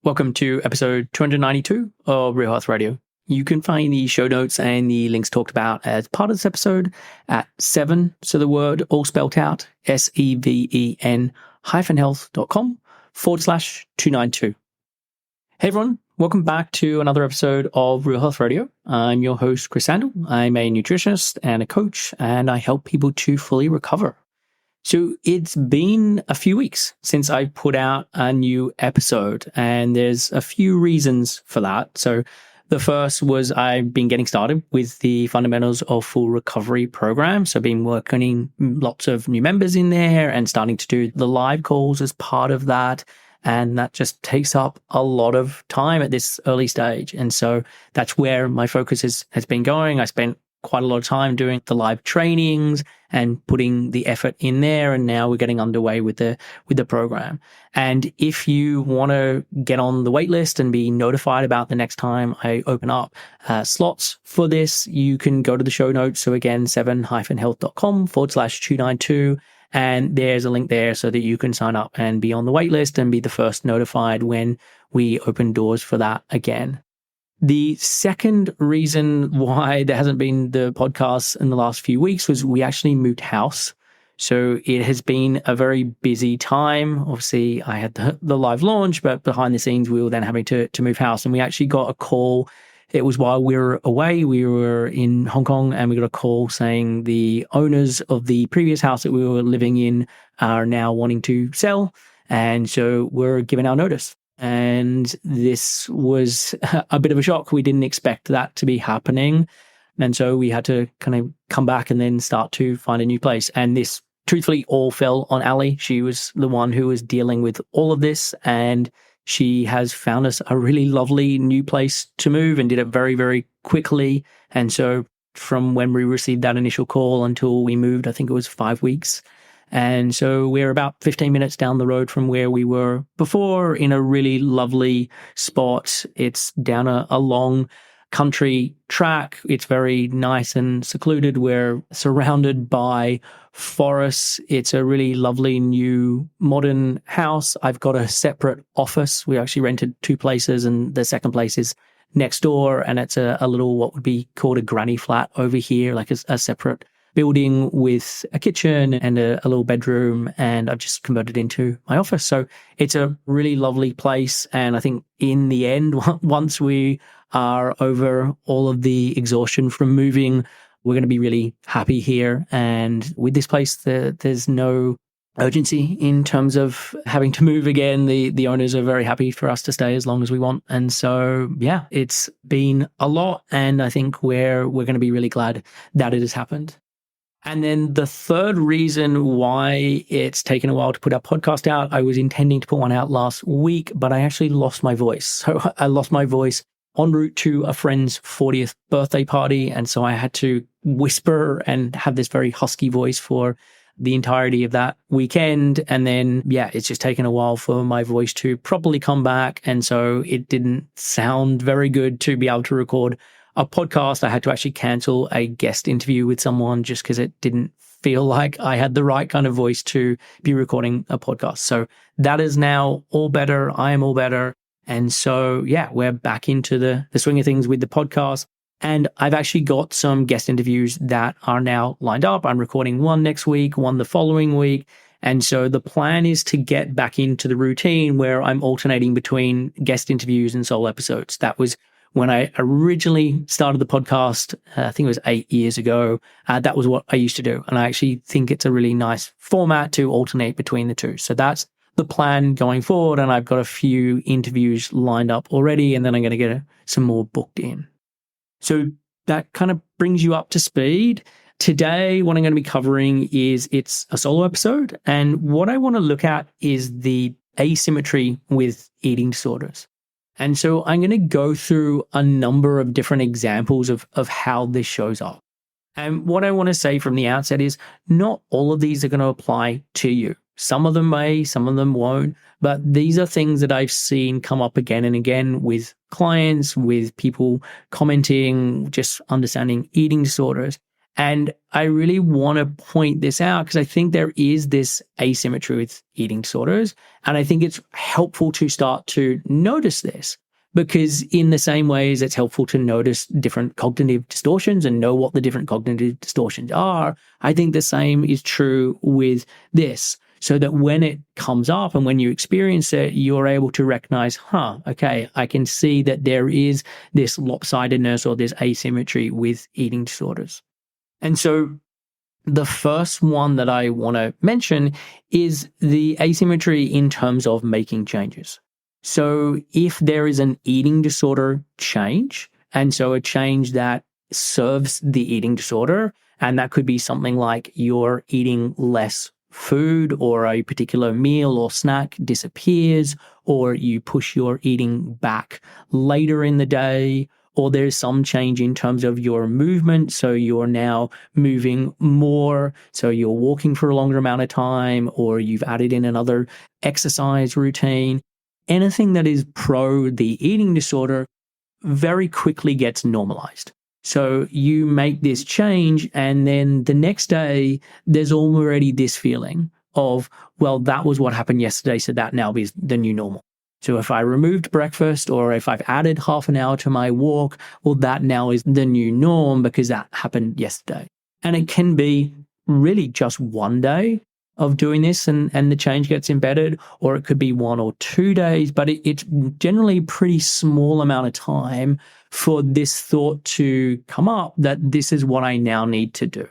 Welcome to episode 292 of Real Health Radio. You can find the show notes and the links talked about as part of this episode at 7, so the word all spelled out, seven-health.com/292. Hey everyone, welcome back to another episode of Real Health Radio. I'm your host, Chris Sandel. I'm a nutritionist and a coach, and I help people to fully recover. So it's been a few weeks since I put out a new episode, and there's a few reasons for that. So the first was I've been getting started with the Fundamentals of Full Recovery program. So I've been working lots of new members in there and starting to do the live calls as part of that. And that just takes up a lot of time at this early stage. And so that's where my focus has been going. I spent quite a lot of time doing the live trainings and putting the effort in there. And now we're getting underway with the program. And if you want to get on the wait list and be notified about the next time I open up slots for this, you can go to the show notes. So again, seven-health.com/292. And there's a link there so that you can sign up and be on the wait list and be the first notified when we open doors for that again. The second reason why there hasn't been the podcast in the last few weeks was we actually moved house. So it has been a very busy time. Obviously, I had the live launch, but behind the scenes, we were then having to move house. And we actually got a call. It was while we were away. We were in Hong Kong, and we got a call saying the owners of the previous house that we were living in are now wanting to sell. And so we're giving our notice. And this was a bit of a shock. We didn't expect that to be happening. And so we had to kind of come back and then start to find a new place. And this truthfully all fell on Ali. She was the one who was dealing with all of this. And she has found us a really lovely new place to move and did it very, very quickly. And so from when we received that initial call until we moved, I think it was 5 weeks. And so we're about 15 minutes down the road from where we were before in a really lovely spot. It's down a long country track. It's very nice and secluded. We're surrounded by forests. It's a really lovely new modern house. I've got a separate office. We actually rented 2 places, and the second place is next door. And it's a little, what would be called a granny flat over here, like a separate building with a kitchen and a little bedroom, and I've just converted into my office. So it's a really lovely place. And I think in the end, once we are over all of the exhaustion from moving, we're going to be really happy here. And with this place, there's no urgency in terms of having to move again. The owners are very happy for us to stay as long as we want. And so, yeah, it's been a lot. And I think we're going to be really glad that it has happened. And then the third reason why it's taken a while to put our podcast out, I was intending to put one out last week, but I actually lost my voice. So I lost my voice en route to a friend's 40th birthday party. And so I had to whisper and have this very husky voice for the entirety of that weekend. And then, yeah, it's just taken a while for my voice to properly come back. And so it didn't sound very good to be able to record a podcast. I had to actually cancel a guest interview with someone just because it didn't feel like I had the right kind of voice to be recording a podcast. So that is now all better. I am all better. And so, yeah, we're back into the swing of things with the podcast. And I've actually got some guest interviews that are now lined up. I'm recording one next week, one the following week. And so the plan is to get back into the routine where I'm alternating between guest interviews and solo episodes. That was when I originally started the podcast, I think it was 8 years ago. That was what I used to do. And I actually think it's a really nice format to alternate between the two. So that's the plan going forward. And I've got a few interviews lined up already, and then I'm going to get some more booked in. So that kind of brings you up to speed. Today, what I'm going to be covering it's a solo episode. And what I want to look at is the asymmetry with eating disorders. And so I'm going to go through a number of different examples of how this shows up. And what I want to say from the outset is not all of these are going to apply to you. Some of them may, some of them won't, but these are things that I've seen come up again and again with clients, with people commenting, just understanding eating disorders. And I really want to point this out because I think there is this asymmetry with eating disorders. And I think it's helpful to start to notice this, because in the same way as it's helpful to notice different cognitive distortions and know what the different cognitive distortions are, I think the same is true with this. So that when it comes up and when you experience it, you're able to recognize, okay, I can see that there is this lopsidedness or this asymmetry with eating disorders. And so the first one that I want to mention is the asymmetry in terms of making changes. So if there is an eating disorder change, and so a change that serves the eating disorder, and that could be something like you're eating less food, or a particular meal or snack disappears, or you push your eating back later in the day, or there's some change in terms of your movement. So you're now moving more. So you're walking for a longer amount of time, or you've added in another exercise routine. Anything that is pro the eating disorder very quickly gets normalized. So you make this change, and then the next day, there's already this feeling of, well, that was what happened yesterday, so that now is the new normal. So if I removed breakfast, or if I've added half an hour to my walk, well, that now is the new norm because that happened yesterday. And it can be really just one day of doing this and the change gets embedded, or it could be 1 or 2 days, but it's generally a pretty small amount of time for this thought to come up that this is what I now need to do.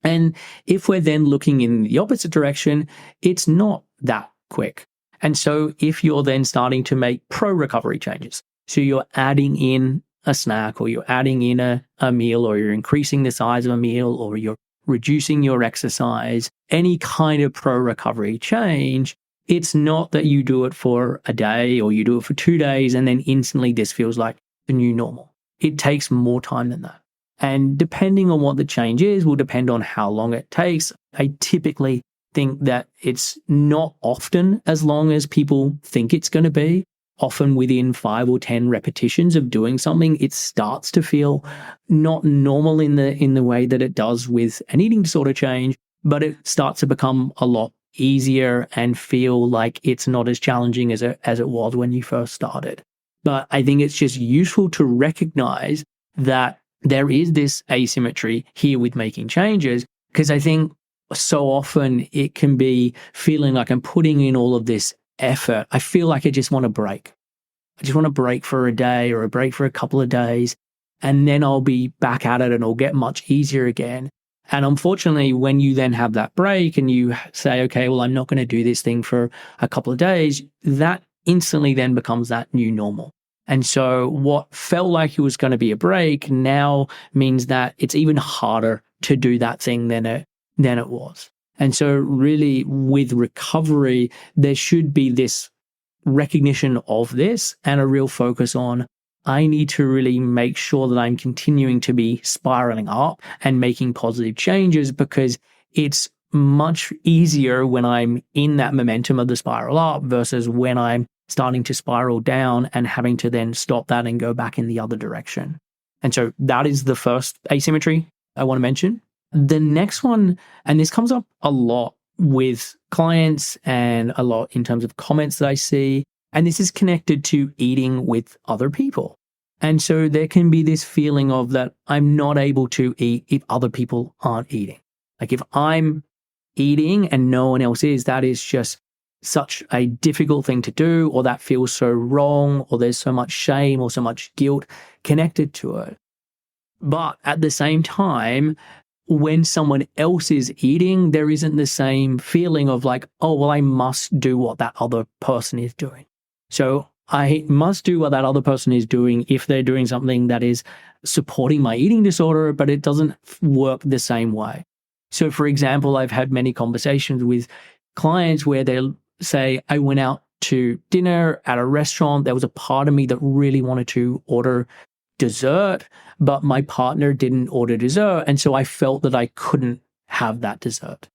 And if we're then looking in the opposite direction, it's not that quick. And so if you're then starting to make pro-recovery changes, so you're adding in a snack, or you're adding in a meal, or you're increasing the size of a meal, or you're reducing your exercise, any kind of pro-recovery change, it's not that you do it for a day or you do it for 2 days and then instantly this feels like the new normal. It takes more time than that. And depending on what the change is will depend on how long it takes. I typically think that it's not often as long as people think it's going to be. Often within 5 or 10 repetitions of doing something, it starts to feel not normal in the way that it does with an eating disorder change, but it starts to become a lot easier and feel like it's not as challenging as it was when you first started. But I think it's just useful to recognize that there is this asymmetry here with making changes, because I think so often it can be feeling like I'm putting in all of this effort. I feel like I just want to break. I just want to break for a day or a break for a couple of days, and then I'll be back at it and it'll get much easier again. And unfortunately, when you then have that break and you say, okay, well, I'm not going to do this thing for a couple of days, that instantly then becomes that new normal. And so what felt like it was going to be a break now means that it's even harder to do that thing than it was. And so really with recovery, there should be this recognition of this and a real focus on, I need to really make sure that I'm continuing to be spiraling up and making positive changes, because it's much easier when I'm in that momentum of the spiral up versus when I'm starting to spiral down and having to then stop that and go back in the other direction. And so that is the first asymmetry I want to mention. The next one, and this comes up a lot with clients and a lot in terms of comments that I see, and this is connected to eating with other people. And so there can be this feeling of that I'm not able to eat if other people aren't eating. Like if I'm eating and no one else is, that is just such a difficult thing to do, or that feels so wrong, or there's so much shame or so much guilt connected to it. But at the same time, when someone else is eating, there isn't the same feeling of like, oh, well, I must do what that other person is doing. So I must do what that other person is doing if they're doing something that is supporting my eating disorder, but it doesn't work the same way. So for example, I've had many conversations with clients where they'll say, I went out to dinner at a restaurant. There was a part of me that really wanted to order dessert, but my partner didn't order dessert. And so I felt that I couldn't have that dessert.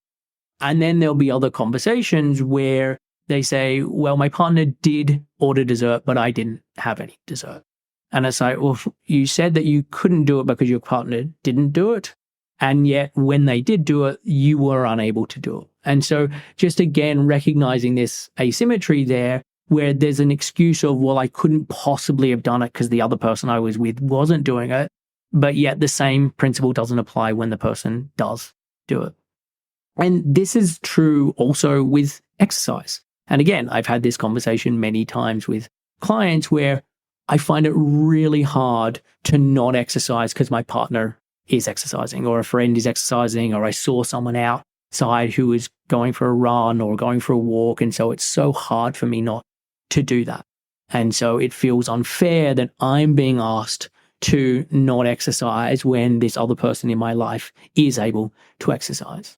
And then there'll be other conversations where they say, well, my partner did order dessert, but I didn't have any dessert. And it's like, well, you said that you couldn't do it because your partner didn't do it. And yet when they did do it, you were unable to do it. And so just again, recognizing this asymmetry there, where there's an excuse of, well, I couldn't possibly have done it because the other person I was with wasn't doing it. But yet the same principle doesn't apply when the person does do it. And this is true also with exercise. And again, I've had this conversation many times with clients where I find it really hard to not exercise because my partner is exercising, or a friend is exercising, or I saw someone outside who was going for a run or going for a walk. And so it's so hard for me not to do that. And so it feels unfair that I'm being asked to not exercise when this other person in my life is able to exercise.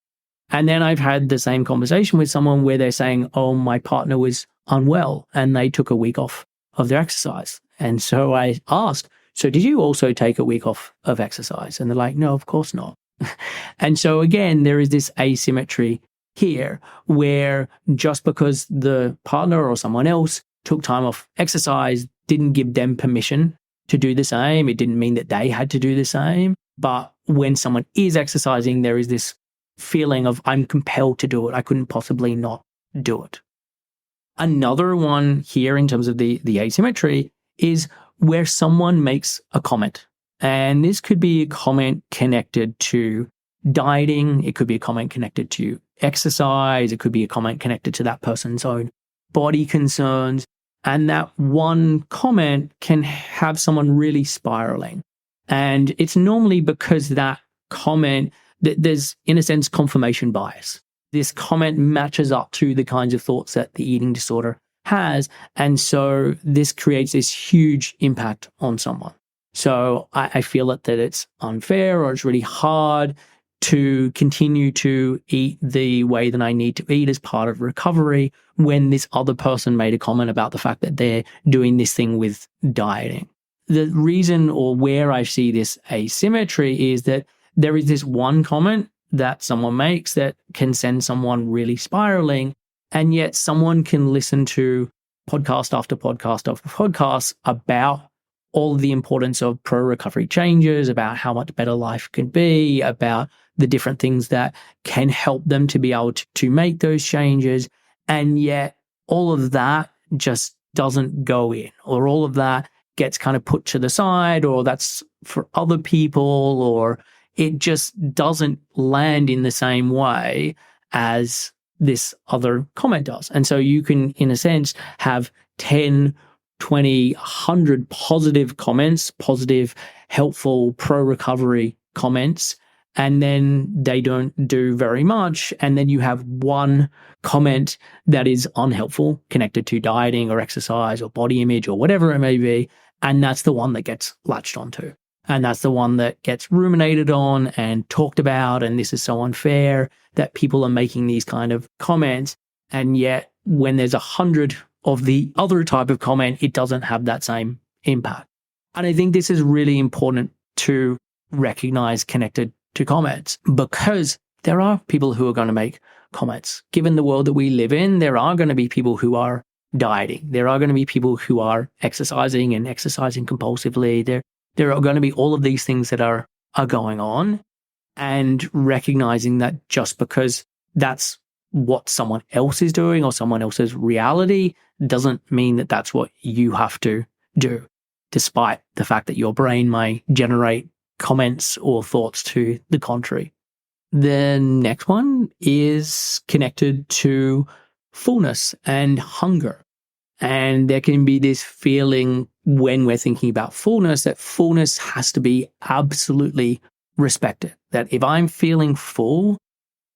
And then I've had the same conversation with someone where they're saying, oh, my partner was unwell and they took a week off of their exercise. And so I asked, so did you also take a week off of exercise? And they're like, no, of course not. And so again, there is this asymmetry here where just because the partner or someone else took time off exercise didn't give them permission to do the same. It didn't mean that they had to do the same. But when someone is exercising, there is this feeling of, I'm compelled to do it. I couldn't possibly not do it. Another one here in terms of the asymmetry is where someone makes a comment. And this could be a comment connected to dieting. It could be a comment connected to exercise. It could be a comment connected to that person's own body concerns. And that one comment can have someone really spiraling. And it's normally because that comment, there's, in a sense, confirmation bias. This comment matches up to the kinds of thoughts that the eating disorder has. And so this creates this huge impact on someone. So I feel that it's unfair, or it's really hard to continue to eat the way that I need to eat as part of recovery when this other person made a comment about the fact that they're doing this thing with dieting. The reason, or where I see this asymmetry, is that there is this one comment that someone makes that can send someone really spiraling, and yet someone can listen to podcast after podcast after podcast about all of the importance of pro-recovery changes, about how much better life can be, about the different things that can help them to be able to make those changes. And yet all of that just doesn't go in, or all of that gets kind of put to the side, or that's for other people, or it just doesn't land in the same way as this other comment does. And so you can, in a sense, have 10, 20, 100 positive comments, positive, helpful, pro-recovery comments, and then they don't do very much. And then you have one comment that is unhelpful, connected to dieting or exercise or body image or whatever it may be. And that's the one that gets latched onto. And that's the one that gets ruminated on and talked about. And this is so unfair that people are making these kind of comments. And yet when there's 100 of the other type of comment, it doesn't have that same impact. And I think this is really important to recognize connected to comments, because there are people who are going to make comments. Given the world that we live in, there are going to be people who are dieting. There are going to be people who are exercising and exercising compulsively. There are going to be all of these things that are going on, and recognizing that just because that's what someone else is doing or someone else's reality doesn't mean that that's what you have to do, despite the fact that your brain may generate comments or thoughts to the contrary. The next one is connected to fullness and hunger. And there can be this feeling when we're thinking about fullness, that fullness has to be absolutely respected. That if I'm feeling full,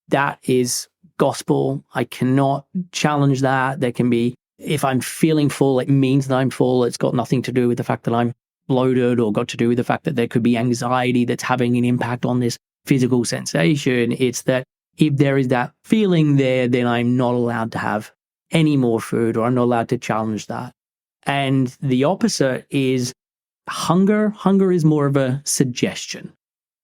that is gospel. I cannot challenge that. There can be, if I'm feeling full, it means that I'm full. It's got nothing to do with the fact that I'm bloated, or got to do with the fact that there could be anxiety that's having an impact on this physical sensation. It's that if there is that feeling there, then I'm not allowed to have any more food, or I'm not allowed to challenge that. And the opposite is hunger. Hunger is more of a suggestion.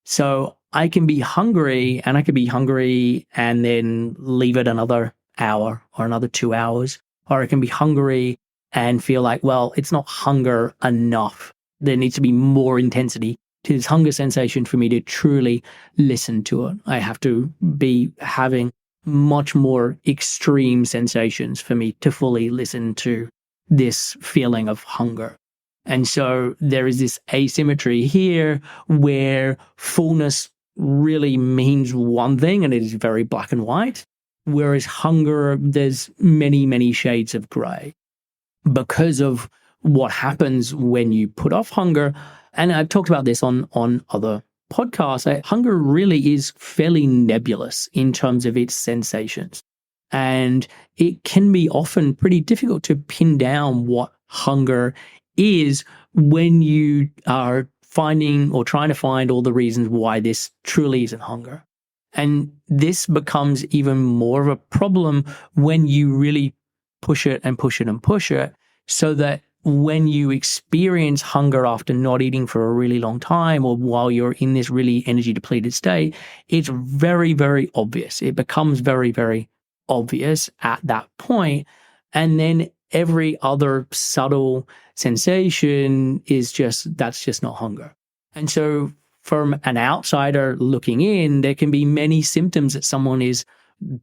So I can be hungry, and I could be hungry and then leave it another hour or another 2 hours. Or I can be hungry and feel like, well, it's not hunger enough. There needs to be more intensity to this hunger sensation for me to truly listen to it. I have to be having much more extreme sensations for me to fully listen to this feeling of hunger. And so there is this asymmetry here where fullness really means one thing and it is very black and white, whereas hunger, there's many, many shades of gray. Because of what happens when you put off hunger, and I've talked about this on other podcasts, hunger really is fairly nebulous in terms of its sensations. And it can be often pretty difficult to pin down what hunger is when you are finding or trying to find all the reasons why this truly isn't hunger. And this becomes even more of a problem when you really push it and push it and push it, so that when you experience hunger after not eating for a really long time or while you're in this really energy depleted state, it's very, very obvious. It becomes very, very obvious at that point. And then every other subtle sensation is that's just not hunger. And so from an outsider looking in, there can be many symptoms that someone is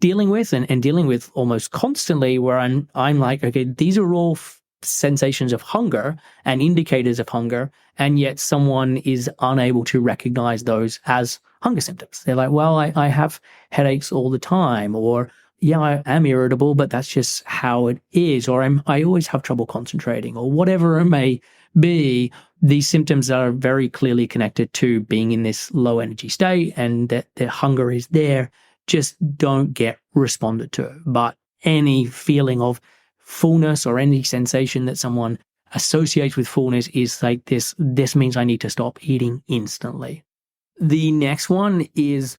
dealing with and dealing with almost constantly, where I'm like, okay, these are all sensations of hunger and indicators of hunger, and yet someone is unable to recognize those as hunger symptoms. They're like, well, I have headaches all the time, or yeah, I am irritable, but that's just how it is, or I always have trouble concentrating, or whatever it may be. These symptoms are very clearly connected to being in this low energy state, and that the hunger is there, just don't get responded to. But any feeling of fullness or any sensation that someone associates with fullness is like, this means I need to stop eating instantly. The next one is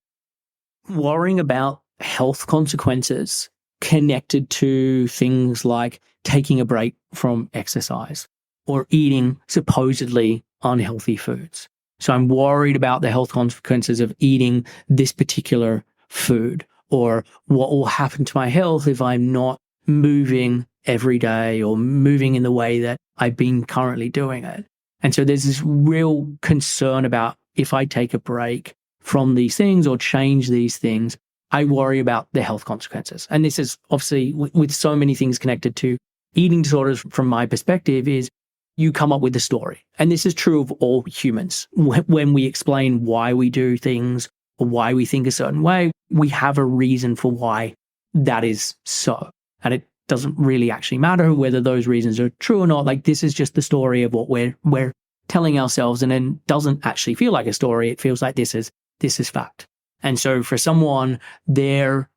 worrying about health consequences connected to things like taking a break from exercise or eating supposedly unhealthy foods. So I'm worried about the health consequences of eating this particular food, or what will happen to my health if I'm not moving every day or moving in the way that I've been currently doing it. And so there's this real concern about, if I take a break from these things or change these things, I worry about the health consequences. And this is obviously with so many things connected to eating disorders, from my perspective, is you come up with a story. And this is true of all humans. When we explain why we do things or why we think a certain way, we have a reason for why that is so. And it doesn't really actually matter whether those reasons are true or not. Like, this is just the story of what we're telling ourselves, and then doesn't actually feel like a story. It feels like this is fact. And so for someone, their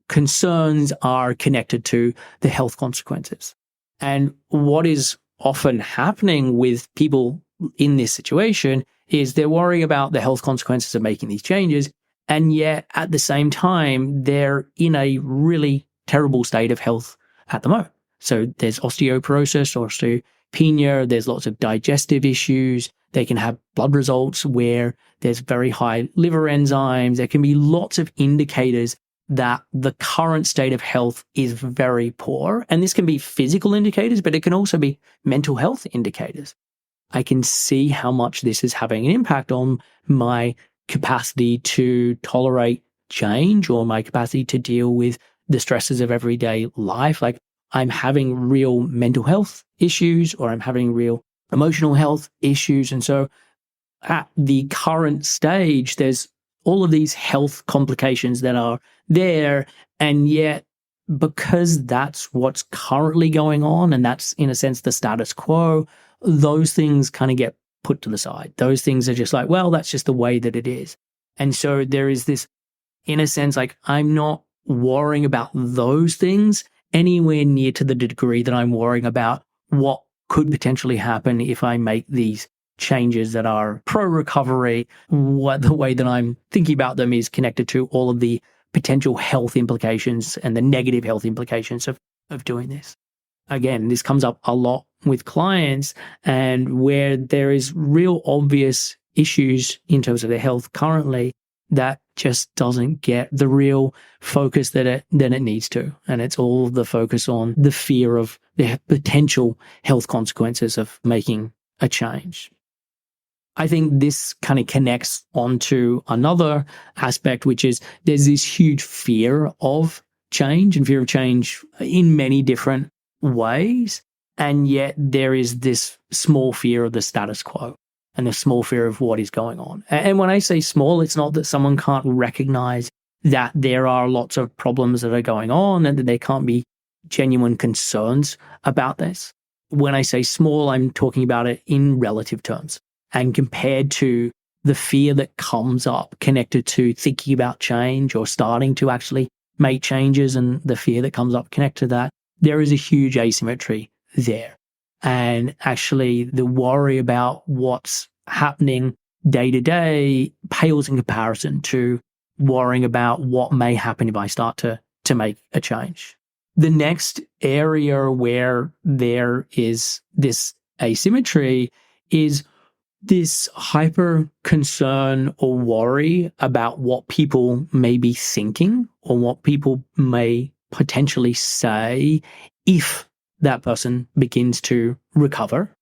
concerns are connected to the health consequences. And what is often happening with people in this situation is they're worrying about the health consequences of making these changes, and yet at the same time, they're in a really terrible state of health at the moment. So there's osteoporosis, osteopenia, there's lots of digestive issues. They can have blood results where there's very high liver enzymes. There can be lots of indicators that the current state of health is very poor. And this can be physical indicators, but it can also be mental health indicators. I can see how much this is having an impact on my capacity to tolerate change, or my capacity to deal with the stresses of everyday life. Like, I'm having real mental health issues, or I'm having real emotional health issues. And so at the current stage, there's all of these health complications that are there. And yet, because that's what's currently going on, and that's in a sense the status quo, those things kind of get put to the side. Those things are just like, well, that's just the way that it is. And so there is this, in a sense, like, I'm not worrying about those things anywhere near to the degree that I'm worrying about what could potentially happen if I make these changes that are pro-recovery. What the way that I'm thinking about them is connected to all of the potential health implications and the negative health implications of doing this. Again, this comes up a lot with clients, and where there is real obvious issues in terms of their health currently, that just doesn't get the real focus that it needs to. And it's all the focus on the fear of the potential health consequences of making a change. I think this kind of connects onto another aspect, which is there's this huge fear of change and fear of change in many different ways. And yet there is this small fear of the status quo and a small fear of what is going on. And when I say small, it's not that someone can't recognize that there are lots of problems that are going on and that there can't be genuine concerns about this. When I say small, I'm talking about it in relative terms and compared to the fear that comes up connected to thinking about change or starting to actually make changes, and the fear that comes up connected to that, there is a huge asymmetry there. And actually the worry about what's happening day to day pales in comparison to worrying about what may happen if I start to make a change. The next area where there is this asymmetry is this hyper concern or worry about what people may be thinking or what people may potentially say if that person begins to recover.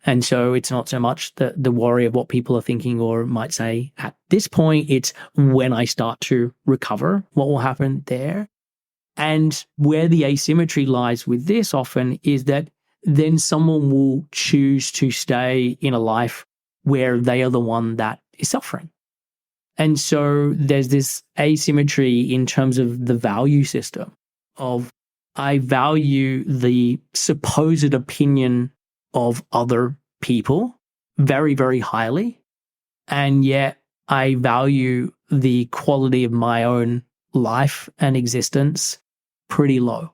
And so it's not so much the worry of what people are thinking or might say at this point, it's when I start to recover, what will happen there. And where the asymmetry lies with this often is that then someone will choose to stay in a life where they are the one that is suffering. And so there's this asymmetry in terms of the value system of I value the supposed opinion of other people very, very highly. And yet I value the quality of my own life and existence pretty low.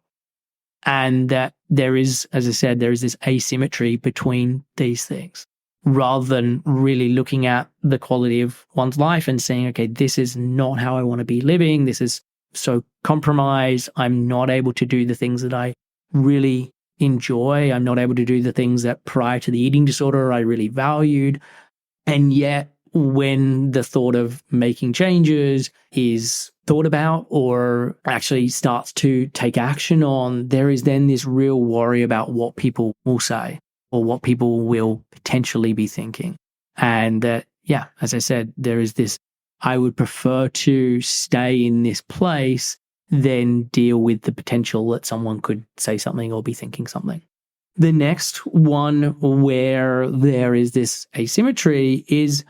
And that there is, as I said, there is this asymmetry between these things, rather than really looking at the quality of one's life and saying, okay, this is not how I want to be living. This is so compromised. I'm not able to do the things that I really enjoy. I'm not able to do the things that prior to the eating disorder I really valued. And yet when the thought of making changes is thought about or actually starts to take action on, there is then this real worry about what people will say or what people will potentially be thinking. And that, yeah, as I said, there is this, I would prefer to stay in this place than deal with the potential that someone could say something or be thinking something. The next one where there is this asymmetry is,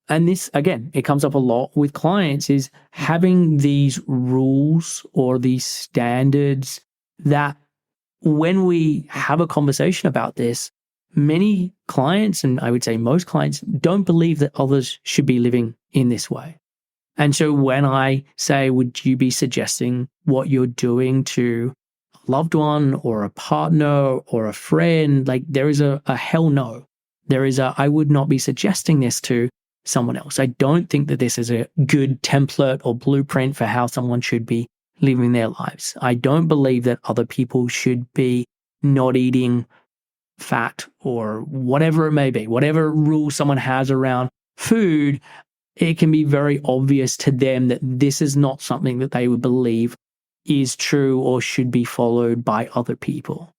and this, again, it comes up a lot with clients, is having these rules or these standards that when we have a conversation about this, many clients, and I would say most clients, don't believe that others should be living in this way. And so when I say, would you be suggesting what you're doing to a loved one or a partner or a friend, like there is a hell no. There is I would not be suggesting this to someone else. I don't think that this is a good template or blueprint for how someone should be living their lives. I don't believe that other people should be not eating fat or whatever it may be, whatever rule someone has around food. It can be very obvious to them that this is not something that they would believe is true or should be followed by other people.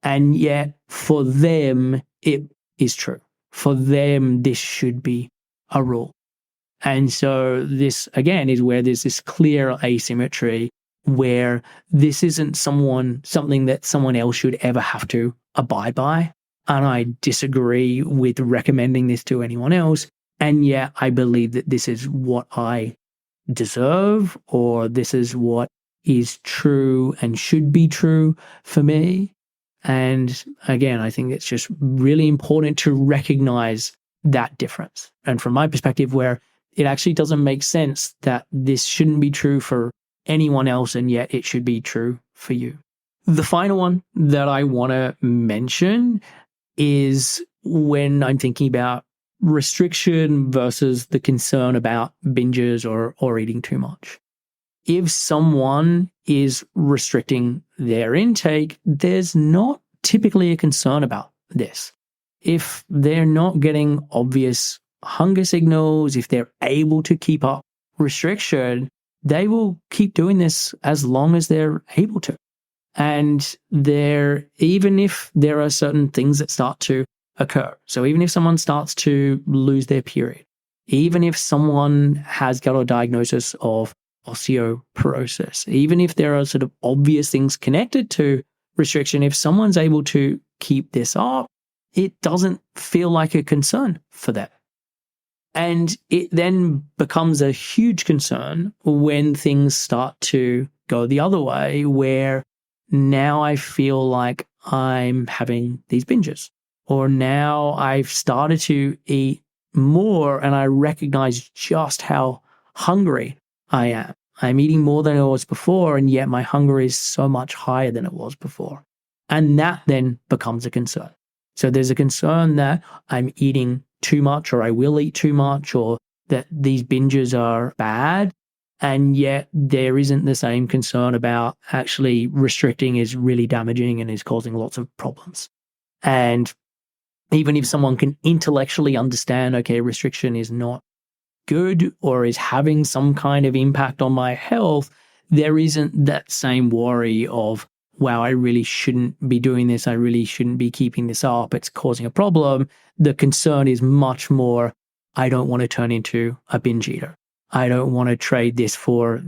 And yet for them, it is true. For them, this should be a rule. And so this, again, is where there's this clear asymmetry where this isn't something that someone else should ever have to abide by. And I disagree with recommending this to anyone else. And yet I believe that this is what I deserve, or this is what is true and should be true for me. And again, I think it's just really important to recognize that difference. And from my perspective, where it actually doesn't make sense that this shouldn't be true for anyone else, and yet it should be true for you. The final one that I want to mention is when I'm thinking about restriction versus the concern about binges or eating too much. If someone is restricting their intake, there's not typically a concern about this. If they're not getting obvious hunger signals, if they're able to keep up restriction, they will keep doing this as long as they're able to. And even if there are certain things that start to occur. So even if someone starts to lose their period, even if someone has got a diagnosis of osteoporosis, even if there are sort of obvious things connected to restriction, if someone's able to keep this up, it doesn't feel like a concern for them. And it then becomes a huge concern when things start to go the other way, where now I feel like I'm having these binges, or now I've started to eat more and I recognize just how hungry I am. I'm eating more than I was before, and yet my hunger is so much higher than it was before. And that then becomes a concern. So there's a concern that I'm eating too much, or I will eat too much, or that these binges are bad. And yet there isn't the same concern about actually restricting is really damaging and is causing lots of problems. And even if someone can intellectually understand, okay, restriction is not good or is having some kind of impact on my health, there isn't that same worry of, wow, I really shouldn't be doing this. I really shouldn't be keeping this up. It's causing a problem. The concern is much more, I don't want to turn into a binge eater. I don't want to trade this for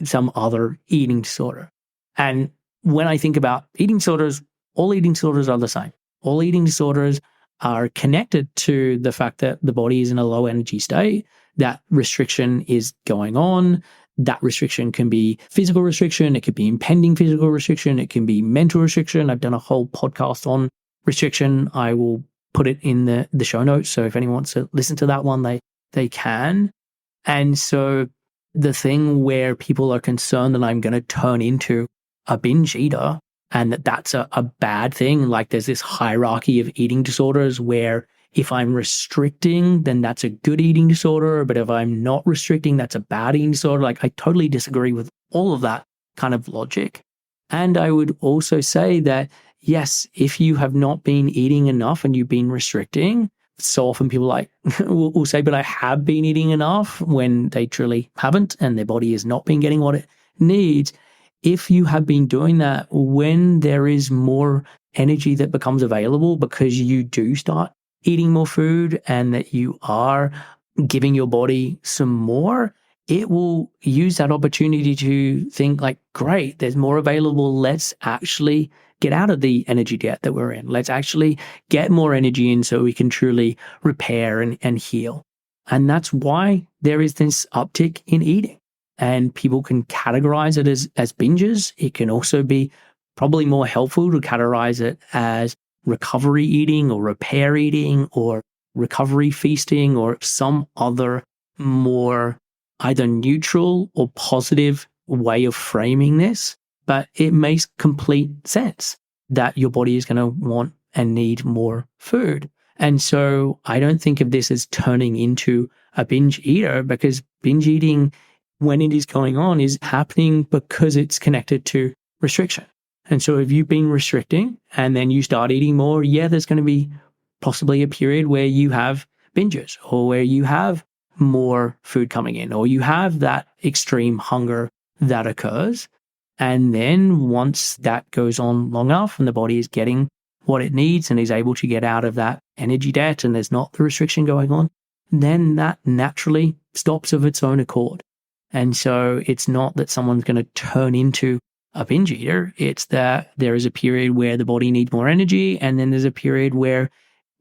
some other eating disorder. And when I think about eating disorders, all eating disorders are the same. All eating disorders are connected to the fact that the body is in a low energy state, that restriction is going on. That restriction can be physical restriction. It could be impending physical restriction. It can be mental restriction. I've done a whole podcast on restriction. I will put it in the show notes. So if anyone wants to listen to that one, they can. And so the thing where people are concerned that I'm going to turn into a binge eater and that's a bad thing, like there's this hierarchy of eating disorders where if I'm restricting, then that's a good eating disorder. But if I'm not restricting, that's a bad eating disorder. Like I totally disagree with all of that kind of logic. And I would also say that, yes, if you have not been eating enough and you've been restricting, so often people will say, but I have been eating enough, when they truly haven't and their body has not been getting what it needs. If you have been doing that, when there is more energy that becomes available because you do start eating more food and that you are giving your body some more, it will use that opportunity to think like, great, there's more available. Let's actually get out of the energy debt that we're in. Let's actually get more energy in so we can truly repair and heal. And that's why there is this uptick in eating. And people can categorize it as binges. It can also be probably more helpful to categorize it as recovery eating or repair eating or recovery feasting or some other more either neutral or positive way of framing this. But it makes complete sense that your body is going to want and need more food. And so I don't think of this as turning into a binge eater, because binge eating, when it is going on, is happening because it's connected to restriction. And so if you've been restricting and then you start eating more, yeah, there's going to be possibly a period where you have binges or where you have more food coming in or you have that extreme hunger that occurs. And then once that goes on long enough and the body is getting what it needs and is able to get out of that energy debt and there's not the restriction going on, then that naturally stops of its own accord. And so it's not that someone's going to turn into a binge eater. It's that there is a period where the body needs more energy, and then there's a period where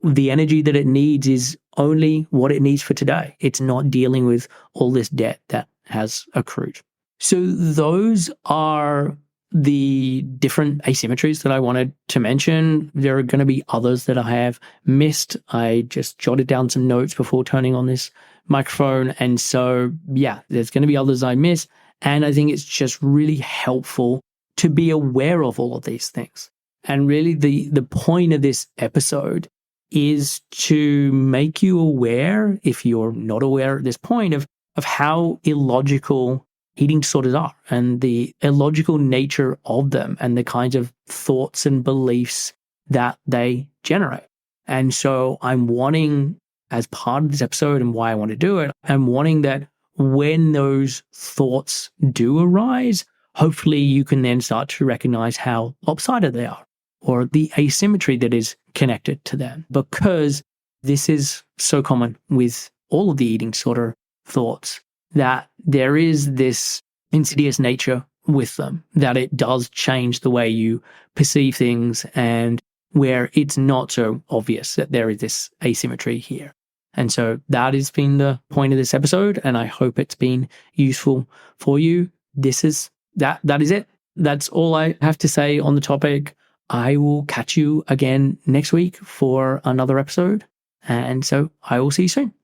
the energy that it needs is only what it needs for today. It's not dealing with all this debt that has accrued. So those are the different asymmetries that I wanted to mention. There are going to be others that I have missed. I just jotted down some notes before turning on this microphone. And so, yeah, there's going to be others I miss. And I think it's just really helpful to be aware of all of these things. And really the point of this episode is to make you aware, if you're not aware at this point, of how illogical eating disorders are and the illogical nature of them and the kinds of thoughts and beliefs that they generate. And so I'm wanting, as part of this episode and why I want to do it, I'm wanting that when those thoughts do arise, hopefully you can then start to recognize how lopsided they are. or the asymmetry that is connected to them, because this is so common with all of the eating disorder thoughts, that there is this insidious nature with them, that it does change the way you perceive things, and where it's not so obvious that there is this asymmetry here. And so that has been the point of this episode, and I hope it's been useful for you. That is it. That's all I have to say on the topic. I will catch you again next week for another episode. And so I will see you soon.